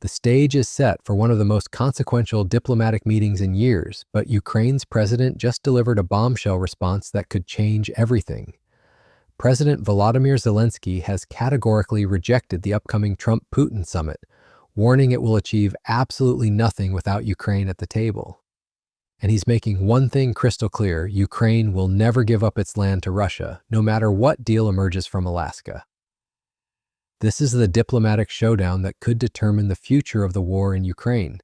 The stage is set for one of the most consequential diplomatic meetings in years, but Ukraine's president just delivered a bombshell response that could change everything. President Volodymyr Zelensky has categorically rejected the upcoming Trump-Putin summit, warning it will achieve absolutely nothing without Ukraine at the table. And he's making one thing crystal clear: Ukraine will never give up its land to Russia, no matter what deal emerges from Alaska. This is the diplomatic showdown that could determine the future of the war in Ukraine.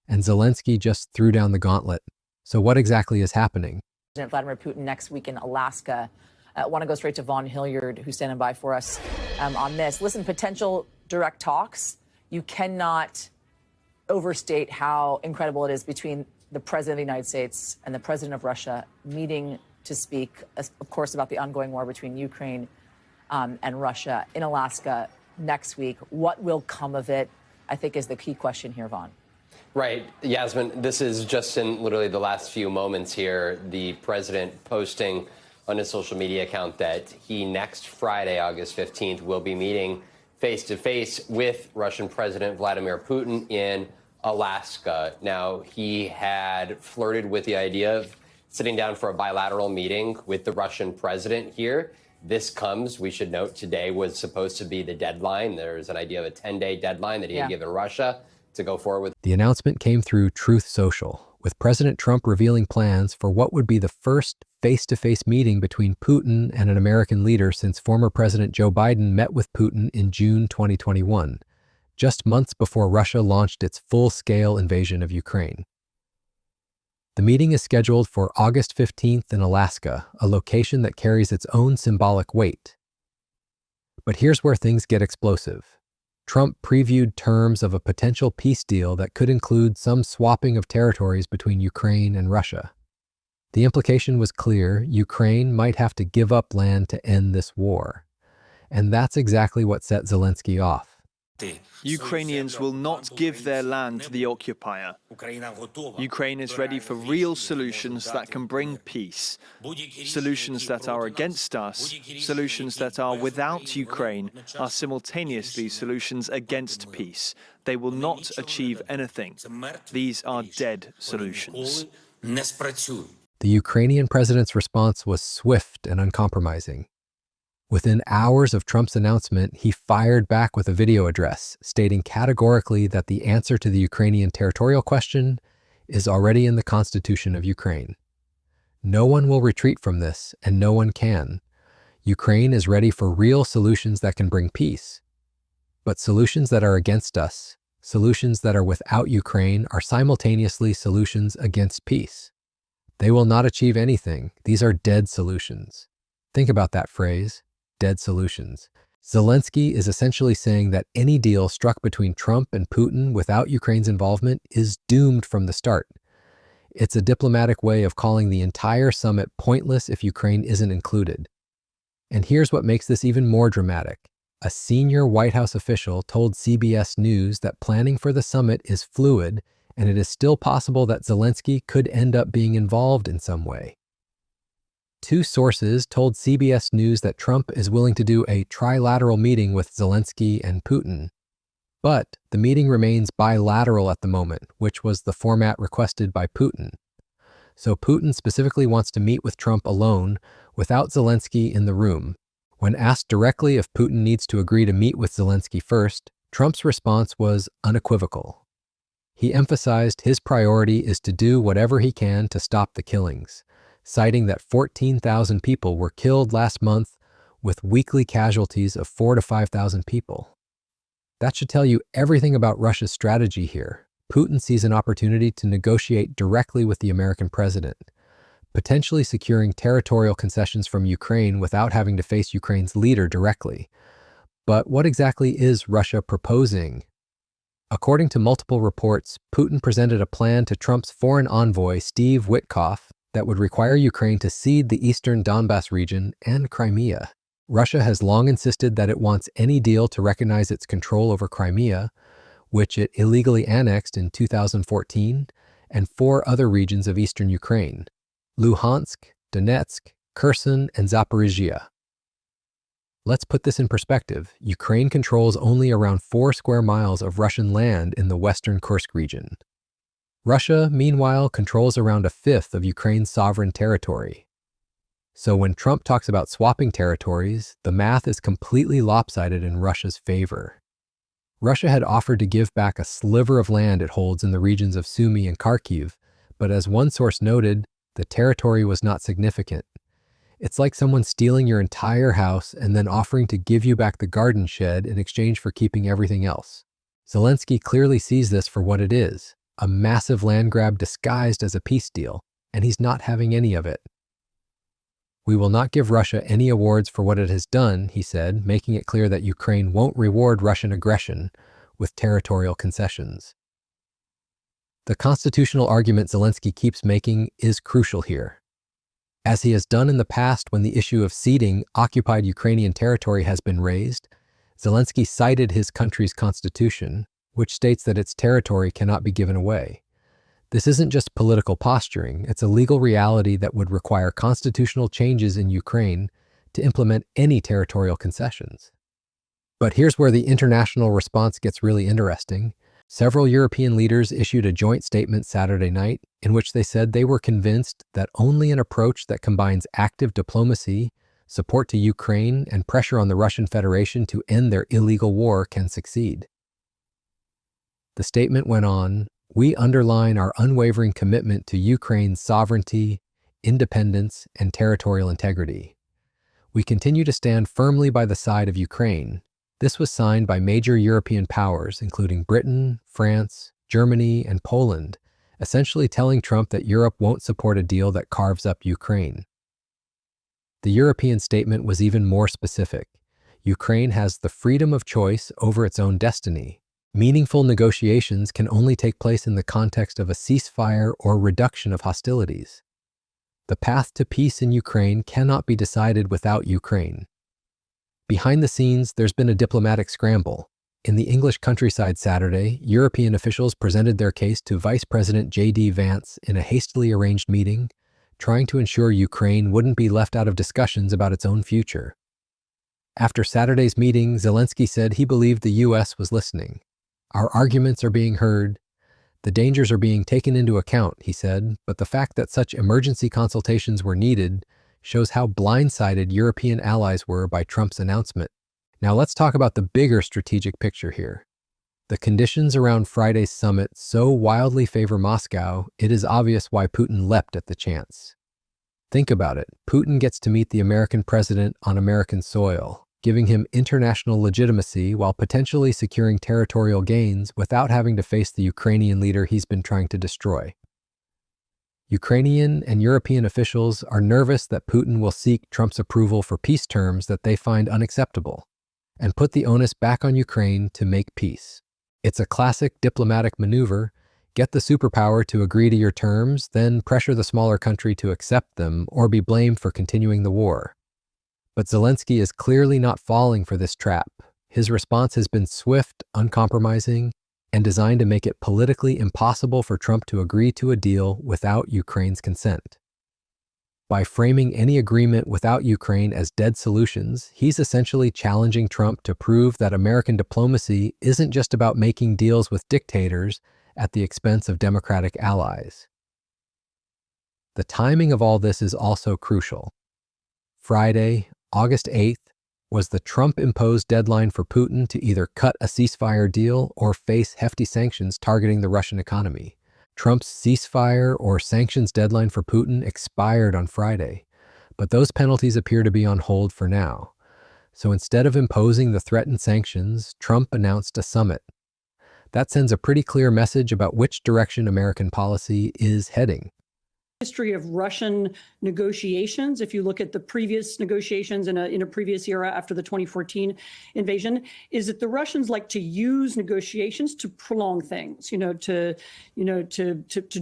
And Zelensky just threw down the gauntlet. So what exactly is happening? President Vladimir Putin next week in Alaska. I want to go straight to Vaughn Hilliard, who's standing by for us on this. Listen, potential direct talks. You cannot overstate how incredible it is between the President of the United States and the President of Russia meeting to speak, of course, about the ongoing war between Ukraine and Russia in Alaska next week. What will come of it, I think, is the key question here, Vaughn. Right. Yasmin, this is just in literally the last few moments here, the president posting on his social media account that he next Friday, August 15th, will be meeting face-to-face with Russian President Vladimir Putin in Alaska. Now, he had flirted with the idea of sitting down for a bilateral meeting with the Russian president here. This comes, we should note, today was supposed to be the deadline. There's an idea of a 10-day deadline that he had given Russia to go forward with. The announcement came through Truth Social, with President Trump revealing plans for what would be the first face-to-face meeting between Putin and an American leader since former President Joe Biden met with Putin in June 2021, just months before Russia launched its full-scale invasion of Ukraine. The meeting is scheduled for August 15th in Alaska, a location that carries its own symbolic weight. But here's where things get explosive. Trump previewed terms of a potential peace deal that could include some swapping of territories between Ukraine and Russia. The implication was clear: Ukraine might have to give up land to end this war. And that's exactly what set Zelensky off. Ukrainians will not give their land to the occupier. Ukraine is ready for real solutions that can bring peace. Solutions that are against us, solutions that are without Ukraine, are simultaneously solutions against peace. They will not achieve anything. These are dead solutions. The Ukrainian president's response was swift and uncompromising. Within hours of Trump's announcement, he fired back with a video address, stating categorically that the answer to the Ukrainian territorial question is already in the Constitution of Ukraine. No one will retreat from this, and no one can. Ukraine is ready for real solutions that can bring peace. But solutions that are against us, solutions that are without Ukraine, are simultaneously solutions against peace. They will not achieve anything. These are dead solutions. Think about that phrase. Dead solutions. Zelensky is essentially saying that any deal struck between Trump and Putin without Ukraine's involvement is doomed from the start. It's a diplomatic way of calling the entire summit pointless if Ukraine isn't included. And here's what makes this even more dramatic. A senior White House official told CBS News that planning for the summit is fluid, and it is still possible that Zelensky could end up being involved in some way. Two sources told CBS News that Trump is willing to do a trilateral meeting with Zelensky and Putin. But the meeting remains bilateral at the moment, which was the format requested by Putin. So Putin specifically wants to meet with Trump alone, without Zelensky in the room. When asked directly if Putin needs to agree to meet with Zelensky first, Trump's response was unequivocal. He emphasized his priority is to do whatever he can to stop the killings, citing that 14,000 people were killed last month with weekly casualties of 4,000 to 5,000 people. That should tell you everything about Russia's strategy here. Putin sees an opportunity to negotiate directly with the American president, potentially securing territorial concessions from Ukraine without having to face Ukraine's leader directly. But what exactly is Russia proposing? According to multiple reports, Putin presented a plan to Trump's foreign envoy, Steve Witkoff, that would require Ukraine to cede the eastern Donbas region and Crimea. Russia has long insisted that it wants any deal to recognize its control over Crimea, which it illegally annexed in 2014, and 4 other regions of eastern Ukraine: Luhansk, Donetsk, Kherson, and Zaporizhia. Let's put this in perspective. Ukraine controls only around 4 square miles of Russian land in the western Kursk region. Russia, meanwhile, controls around a fifth of Ukraine's sovereign territory. So when Trump talks about swapping territories, the math is completely lopsided in Russia's favor. Russia had offered to give back a sliver of land it holds in the regions of Sumy and Kharkiv, but as one source noted, the territory was not significant. It's like someone stealing your entire house and then offering to give you back the garden shed in exchange for keeping everything else. Zelensky clearly sees this for what it is, a massive land grab disguised as a peace deal, and he's not having any of it. We will not give Russia any awards for what it has done, he said, making it clear that Ukraine won't reward Russian aggression with territorial concessions. The constitutional argument Zelensky keeps making is crucial here. As he has done in the past when the issue of ceding occupied Ukrainian territory has been raised, Zelensky cited his country's constitution, which states that its territory cannot be given away. This isn't just political posturing, it's a legal reality that would require constitutional changes in Ukraine to implement any territorial concessions. But here's where the international response gets really interesting. Several European leaders issued a joint statement Saturday night in which they said they were convinced that only an approach that combines active diplomacy, support to Ukraine, and pressure on the Russian Federation to end their illegal war can succeed. The statement went on, "We underline our unwavering commitment to Ukraine's sovereignty, independence, and territorial integrity. We continue to stand firmly by the side of Ukraine." This was signed by major European powers, including Britain, France, Germany, and Poland, essentially telling Trump that Europe won't support a deal that carves up Ukraine. The European statement was even more specific. Ukraine has the freedom of choice over its own destiny. Meaningful negotiations can only take place in the context of a ceasefire or reduction of hostilities. The path to peace in Ukraine cannot be decided without Ukraine. Behind the scenes, there's been a diplomatic scramble. In the English countryside Saturday, European officials presented their case to Vice President J.D. Vance in a hastily arranged meeting, trying to ensure Ukraine wouldn't be left out of discussions about its own future. After Saturday's meeting, Zelensky said he believed the U.S. was listening. "Our arguments are being heard. The dangers are being taken into account," he said, but the fact that such emergency consultations were needed shows how blindsided European allies were by Trump's announcement. Now let's talk about the bigger strategic picture here. The conditions around Friday's summit so wildly favor Moscow, it is obvious why Putin leapt at the chance. Think about it. Putin gets to meet the American president on American soil, giving him international legitimacy while potentially securing territorial gains without having to face the Ukrainian leader he's been trying to destroy. Ukrainian and European officials are nervous that Putin will seek Trump's approval for peace terms that they find unacceptable, and put the onus back on Ukraine to make peace. It's a classic diplomatic maneuver. Get the superpower to agree to your terms, then pressure the smaller country to accept them or be blamed for continuing the war. But Zelensky is clearly not falling for this trap. His response has been swift, uncompromising, and designed to make it politically impossible for Trump to agree to a deal without Ukraine's consent. By framing any agreement without Ukraine as dead solutions, he's essentially challenging Trump to prove that American diplomacy isn't just about making deals with dictators at the expense of democratic allies. The timing of all this is also crucial. Friday, August 8th, was the Trump-imposed deadline for Putin to either cut a ceasefire deal or face hefty sanctions targeting the Russian economy. Trump's ceasefire or sanctions deadline for Putin expired on Friday, but those penalties appear to be on hold for now. So instead of imposing the threatened sanctions, Trump announced a summit. That sends a pretty clear message about which direction American policy is heading. History of Russian negotiations, if you look at the previous negotiations in a previous era after the 2014 invasion, is that the Russians like to use negotiations to prolong things, to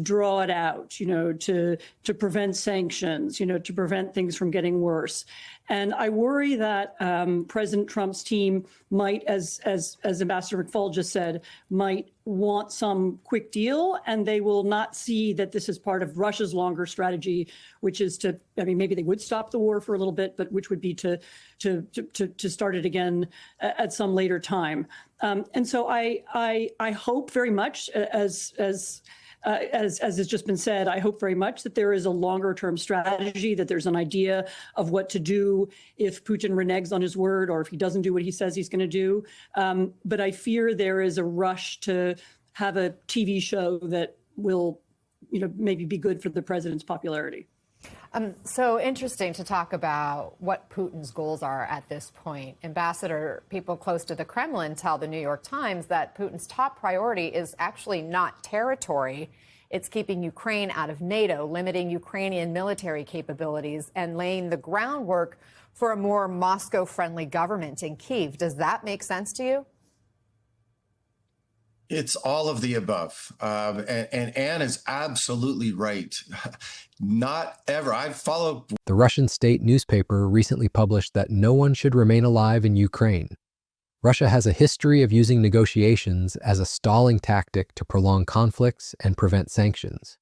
draw it out, to prevent sanctions, to prevent things from getting worse. And I worry that President Trump's team might, as Ambassador McFaul just said, might want some quick deal, and they will not see that this is part of Russia's longer strategy, which is to, I mean, maybe they would stop the war for a little bit, but which would be to start it again at some later time. And so I hope very much, as has just been said, I hope very much that there is a longer term strategy, that there's an idea of what to do if Putin reneges on his word or if he doesn't do what he says he's going to do. But I fear there is a rush to have a TV show that will, maybe be good for the president's popularity. So interesting to talk about what Putin's goals are at this point. Ambassador, people close to the Kremlin tell the New York Times that Putin's top priority is actually not territory. It's keeping Ukraine out of NATO, limiting Ukrainian military capabilities, and laying the groundwork for a more Moscow-friendly government in Kyiv. Does that make sense to you? It's all of the above. And Anne is absolutely right. Not ever. I've followed. The Russian state newspaper recently published that no one should remain alive in Ukraine. Russia has a history of using negotiations as a stalling tactic to prolong conflicts and prevent sanctions.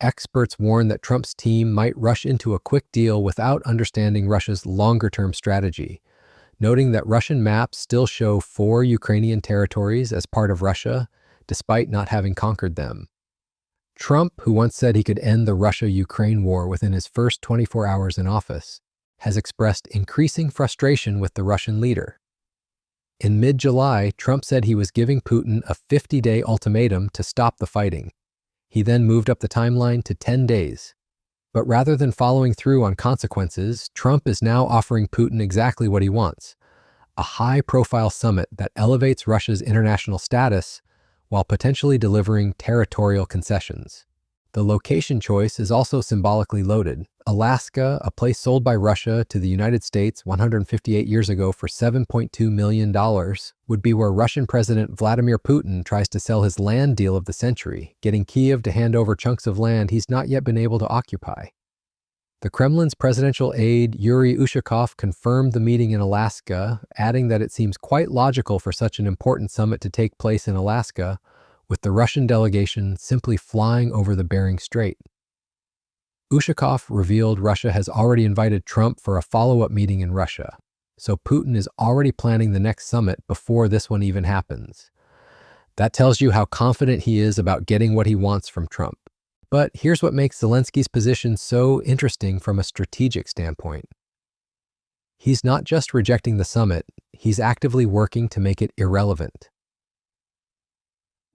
Experts warn that Trump's team might rush into a quick deal without understanding Russia's longer-term strategy, noting that Russian maps still show 4 Ukrainian territories as part of Russia, despite not having conquered them. Trump, who once said he could end the Russia-Ukraine war within his first 24 hours in office, has expressed increasing frustration with the Russian leader. In mid-July, Trump said he was giving Putin a 50-day ultimatum to stop the fighting. He then moved up the timeline to 10 days. But rather than following through on consequences, Trump is now offering Putin exactly what he wants: a high-profile summit that elevates Russia's international status while potentially delivering territorial concessions. The location choice is also symbolically loaded. Alaska, a place sold by Russia to the United States 158 years ago for $7.2 million, would be where Russian President Vladimir Putin tries to sell his land deal of the century, getting Kyiv to hand over chunks of land he's not yet been able to occupy. The Kremlin's presidential aide Yuri Ushakov confirmed the meeting in Alaska, adding that it seems quite logical for such an important summit to take place in Alaska, with the Russian delegation simply flying over the Bering Strait. Ushakov revealed Russia has already invited Trump for a follow-up meeting in Russia, so Putin is already planning the next summit before this one even happens. That tells you how confident he is about getting what he wants from Trump. But here's what makes Zelensky's position so interesting from a strategic standpoint. He's not just rejecting the summit, he's actively working to make it irrelevant.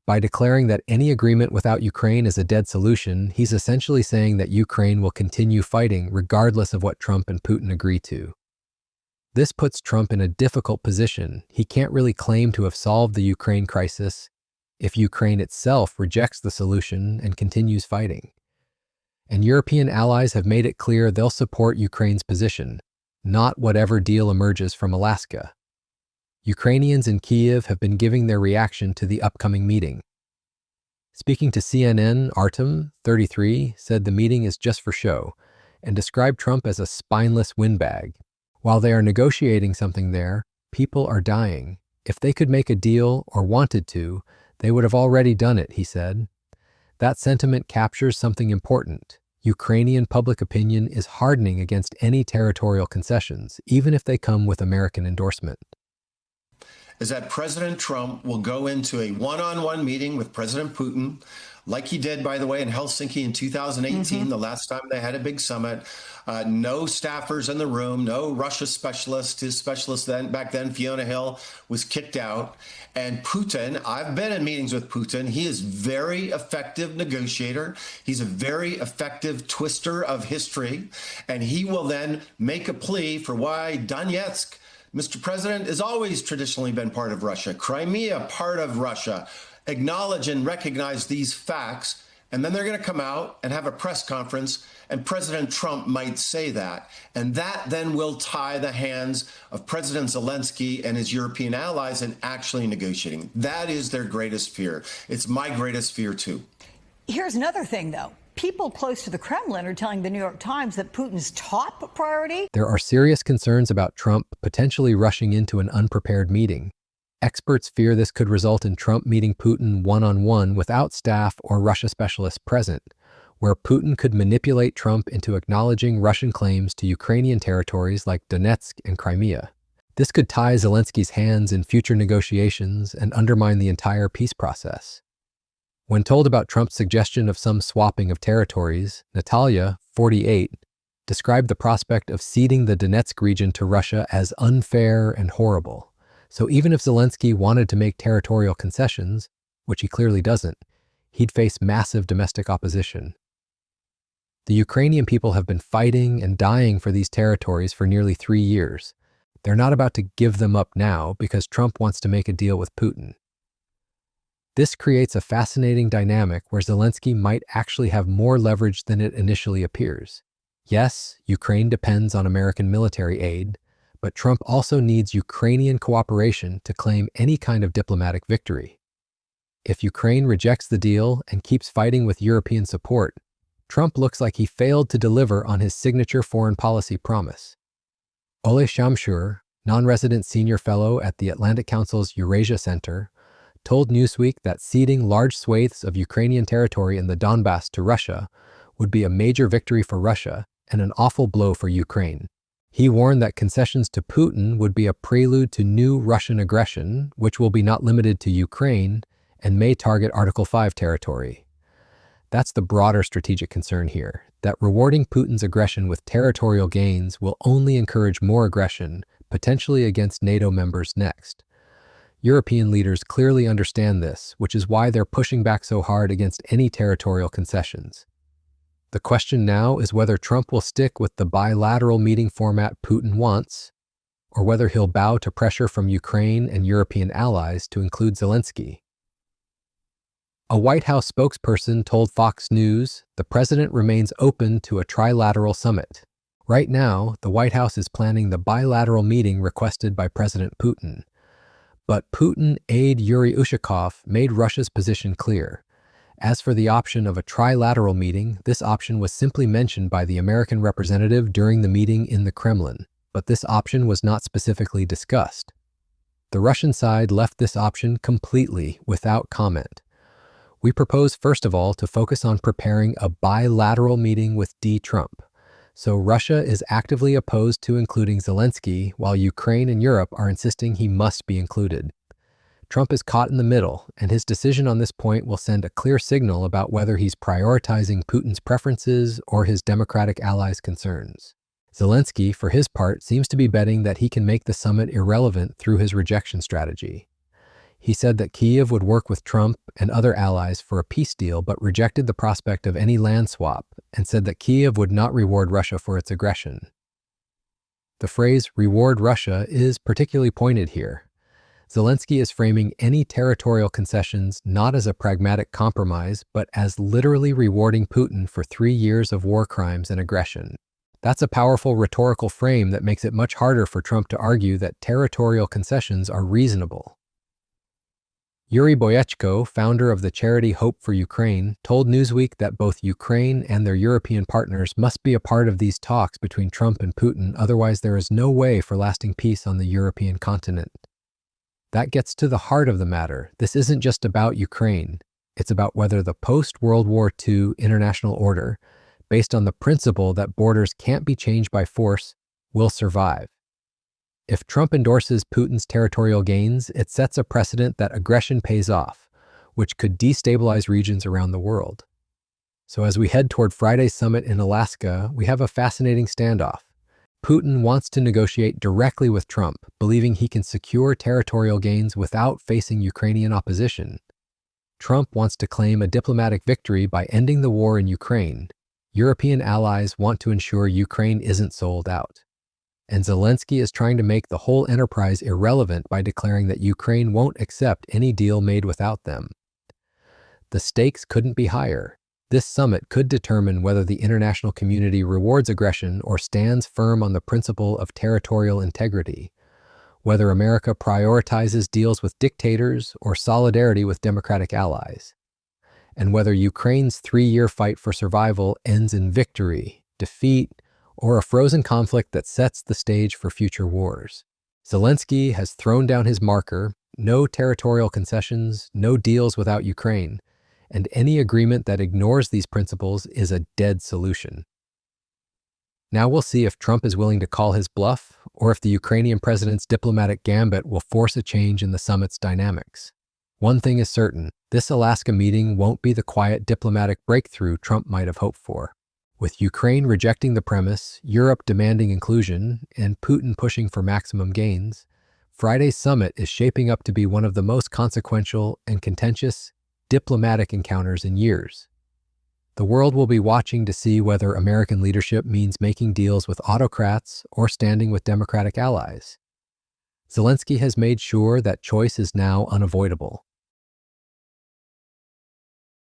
By declaring that any agreement without Ukraine is a dead solution, he's essentially saying that Ukraine will continue fighting regardless of what Trump and Putin agree to. This puts Trump in a difficult position. He can't really claim to have solved the Ukraine crisis if Ukraine itself rejects the solution and continues fighting. And European allies have made it clear they'll support Ukraine's position, not whatever deal emerges from Alaska. Ukrainians in Kyiv have been giving their reaction to the upcoming meeting. Speaking to CNN, Artem, 33, said the meeting is just for show and described Trump as a spineless windbag. While they are negotiating something there, people are dying. If they could make a deal or wanted to, they would have already done it, he said. That sentiment captures something important. Ukrainian public opinion is hardening against any territorial concessions, even if they come with American endorsement. Is that President Trump will go into a one-on-one meeting with President Putin, like he did, by the way, in Helsinki in 2018, the last time they had a big summit. No staffers in the room, no Russia specialist. His specialist back then, Fiona Hill, was kicked out. And Putin, I've been in meetings with Putin. He is very effective negotiator. He's a very effective twister of history. And he will then make a plea for why Donetsk, Mr. President, has always traditionally been part of Russia. Crimea, part of Russia. Acknowledge and recognize these facts. And then they're going to come out and have a press conference, and President Trump might say that. And that then will tie the hands of President Zelensky and his European allies in actually negotiating. That is their greatest fear. It's my greatest fear, too. Here's another thing, though. people close to the Kremlin are telling the New York Times that Putin's top priority. There are serious concerns about Trump potentially rushing into an unprepared meeting. Experts fear this could result in Trump meeting Putin one-on-one without staff or Russia specialists present, where Putin could manipulate Trump into acknowledging Russian claims to Ukrainian territories like Donetsk and Crimea. This could tie Zelensky's hands in future negotiations and undermine the entire peace process. When told about Trump's suggestion of some swapping of territories, Natalia, 48, described the prospect of ceding the Donetsk region to Russia as unfair and horrible. So even if Zelensky wanted to make territorial concessions, which he clearly doesn't, he'd face massive domestic opposition. The Ukrainian people have been fighting and dying for these territories for nearly 3 years. They're not about to give them up now because Trump wants to make a deal with Putin. This creates a fascinating dynamic where Zelensky might actually have more leverage than it initially appears. Yes, Ukraine depends on American military aid, but Trump also needs Ukrainian cooperation to claim any kind of diplomatic victory. If Ukraine rejects the deal and keeps fighting with European support, Trump looks like he failed to deliver on his signature foreign policy promise. Ole Shamshur, non-resident senior fellow at the Atlantic Council's Eurasia Center, told Newsweek that ceding large swathes of Ukrainian territory in the Donbass to Russia would be a major victory for Russia and an awful blow for Ukraine. He warned that concessions to Putin would be a prelude to new Russian aggression, which will be not limited to Ukraine and may target Article 5 territory. That's the broader strategic concern here, that rewarding Putin's aggression with territorial gains will only encourage more aggression, potentially against NATO members next. European leaders clearly understand this, which is why they're pushing back so hard against any territorial concessions. The question now is whether Trump will stick with the bilateral meeting format Putin wants, or whether he'll bow to pressure from Ukraine and European allies to include Zelensky. A White House spokesperson told Fox News the president remains open to a trilateral summit. Right now, the White House is planning the bilateral meeting requested by President Putin. But Putin aide Yuri Ushakov made Russia's position clear. As for the option of a trilateral meeting, this option was simply mentioned by the American representative during the meeting in the Kremlin, but this option was not specifically discussed. The Russian side left this option completely without comment. We propose, first of all, to focus on preparing a bilateral meeting with Trump. So Russia is actively opposed to including Zelensky, while Ukraine and Europe are insisting he must be included. Trump is caught in the middle, and his decision on this point will send a clear signal about whether he's prioritizing Putin's preferences or his Democratic allies' concerns. Zelensky, for his part, seems to be betting that he can make the summit irrelevant through his rejection strategy. He said that Kyiv would work with Trump and other allies for a peace deal, but rejected the prospect of any land swap, and said that Kyiv would not reward Russia for its aggression. The phrase "reward Russia" is particularly pointed here. Zelensky is framing any territorial concessions not as a pragmatic compromise, but as literally rewarding Putin for 3 years of war crimes and aggression. That's a powerful rhetorical frame that makes it much harder for Trump to argue that territorial concessions are reasonable. Yuri Boyechko, founder of the charity Hope for Ukraine, told Newsweek that both Ukraine and their European partners must be a part of these talks between Trump and Putin, otherwise there is no way for lasting peace on the European continent. That gets to the heart of the matter. This isn't just about Ukraine. It's about whether the post-World War II international order, based on the principle that borders can't be changed by force, will survive. If Trump endorses Putin's territorial gains, it sets a precedent that aggression pays off, which could destabilize regions around the world. So as we head toward Friday's summit in Alaska, we have a fascinating standoff. Putin wants to negotiate directly with Trump, believing he can secure territorial gains without facing Ukrainian opposition. Trump wants to claim a diplomatic victory by ending the war in Ukraine. European allies want to ensure Ukraine isn't sold out. And Zelensky is trying to make the whole enterprise irrelevant by declaring that Ukraine won't accept any deal made without them. The stakes couldn't be higher. This summit could determine whether the international community rewards aggression or stands firm on the principle of territorial integrity, whether America prioritizes deals with dictators or solidarity with democratic allies. and whether Ukraine's 3-year fight for survival ends in victory, defeat, or a frozen conflict that sets the stage for future wars. Zelensky has thrown down his marker: no territorial concessions, no deals without Ukraine, and any agreement that ignores these principles is a dead solution. Now we'll see if Trump is willing to call his bluff, or if the Ukrainian president's diplomatic gambit will force a change in the summit's dynamics. One thing is certain: this Alaska meeting won't be the quiet diplomatic breakthrough Trump might have hoped for. With Ukraine rejecting the premise, Europe demanding inclusion, and Putin pushing for maximum gains, Friday's summit is shaping up to be one of the most consequential and contentious diplomatic encounters in years. The world will be watching to see whether American leadership means making deals with autocrats or standing with democratic allies. Zelensky has made sure that choice is now unavoidable.